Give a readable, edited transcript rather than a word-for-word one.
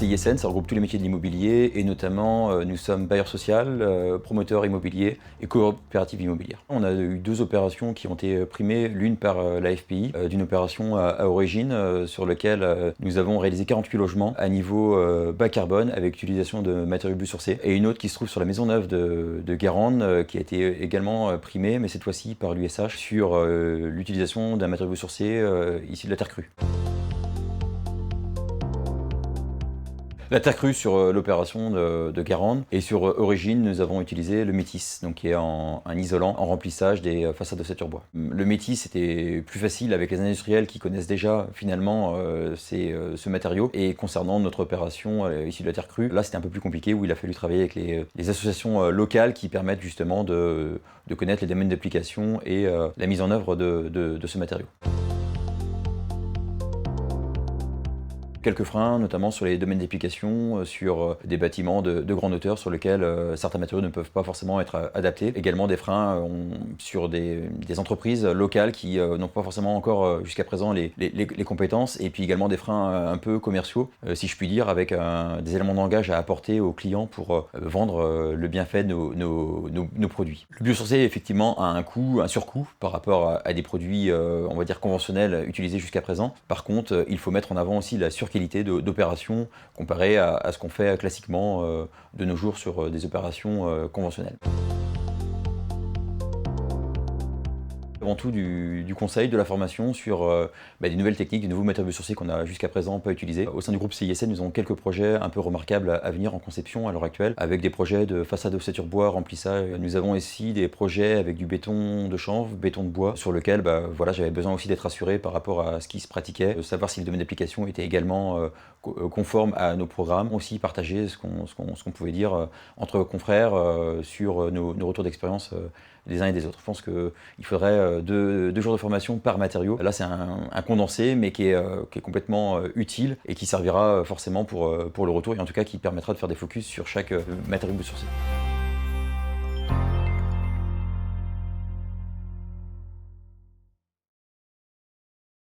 CISN, ça regroupe tous les métiers de l'immobilier et notamment nous sommes bailleur social, promoteur immobilier et coopérative immobilière. On a eu 2 opérations qui ont été primées, l'une par la FPI, d'une opération à Origine sur laquelle nous avons réalisé 48 logements à niveau bas carbone avec utilisation de matériaux biosourcés, et une autre qui se trouve sur la maison neuve de Guérande qui a été également primée, mais cette fois-ci par l'USH sur l'utilisation d'un matériau biosourcé issu de la terre crue. La terre crue sur l'opération de Guérande, et sur Origine, nous avons utilisé le métis, donc qui est un isolant en remplissage des façades d'ossature bois. Le métis était plus facile avec les industriels qui connaissent déjà finalement ce matériau, et concernant notre opération issue de la terre crue, là c'était un peu plus compliqué où il a fallu travailler avec les associations locales qui permettent justement de connaître les domaines d'application et la mise en œuvre de ce matériau. Quelques freins, notamment sur les domaines d'application, sur des bâtiments de grande hauteur sur lesquels certains matériaux ne peuvent pas forcément être adaptés. Également des freins sur des entreprises locales qui n'ont pas forcément encore jusqu'à présent les compétences, et puis également des freins un peu commerciaux, si je puis dire, avec des éléments de langage à apporter aux clients pour vendre le bienfait de nos produits. Le biosourcé effectivement a un coût, un surcoût par rapport à des produits on va dire conventionnels utilisés jusqu'à présent. Par contre, il faut mettre en avant aussi la surqualité d'opérations comparée à ce qu'on fait classiquement de nos jours sur des opérations conventionnelles. Avant tout du conseil, de la formation sur des nouvelles techniques, des nouveaux matériaux biosourcés qu'on n'a jusqu'à présent pas utilisés. Au sein du groupe CISN, nous avons quelques projets un peu remarquables à venir en conception à l'heure actuelle, avec des projets de façade d'ossature bois, remplissage. Nous avons aussi des projets avec du béton de chanvre, béton de bois, sur lequel voilà, j'avais besoin aussi d'être assuré par rapport à ce qui se pratiquait, de savoir si le domaine d'application était également conforme à nos programmes. Aussi partager ce qu'on pouvait dire entre confrères sur nos retours d'expérience des uns et des autres. Je pense qu'il faudrait 2 jours de formation par matériau. Là, c'est un condensé, mais qui est complètement utile et qui servira forcément pour le retour, et en tout cas qui permettra de faire des focus sur chaque matériau biosourcé.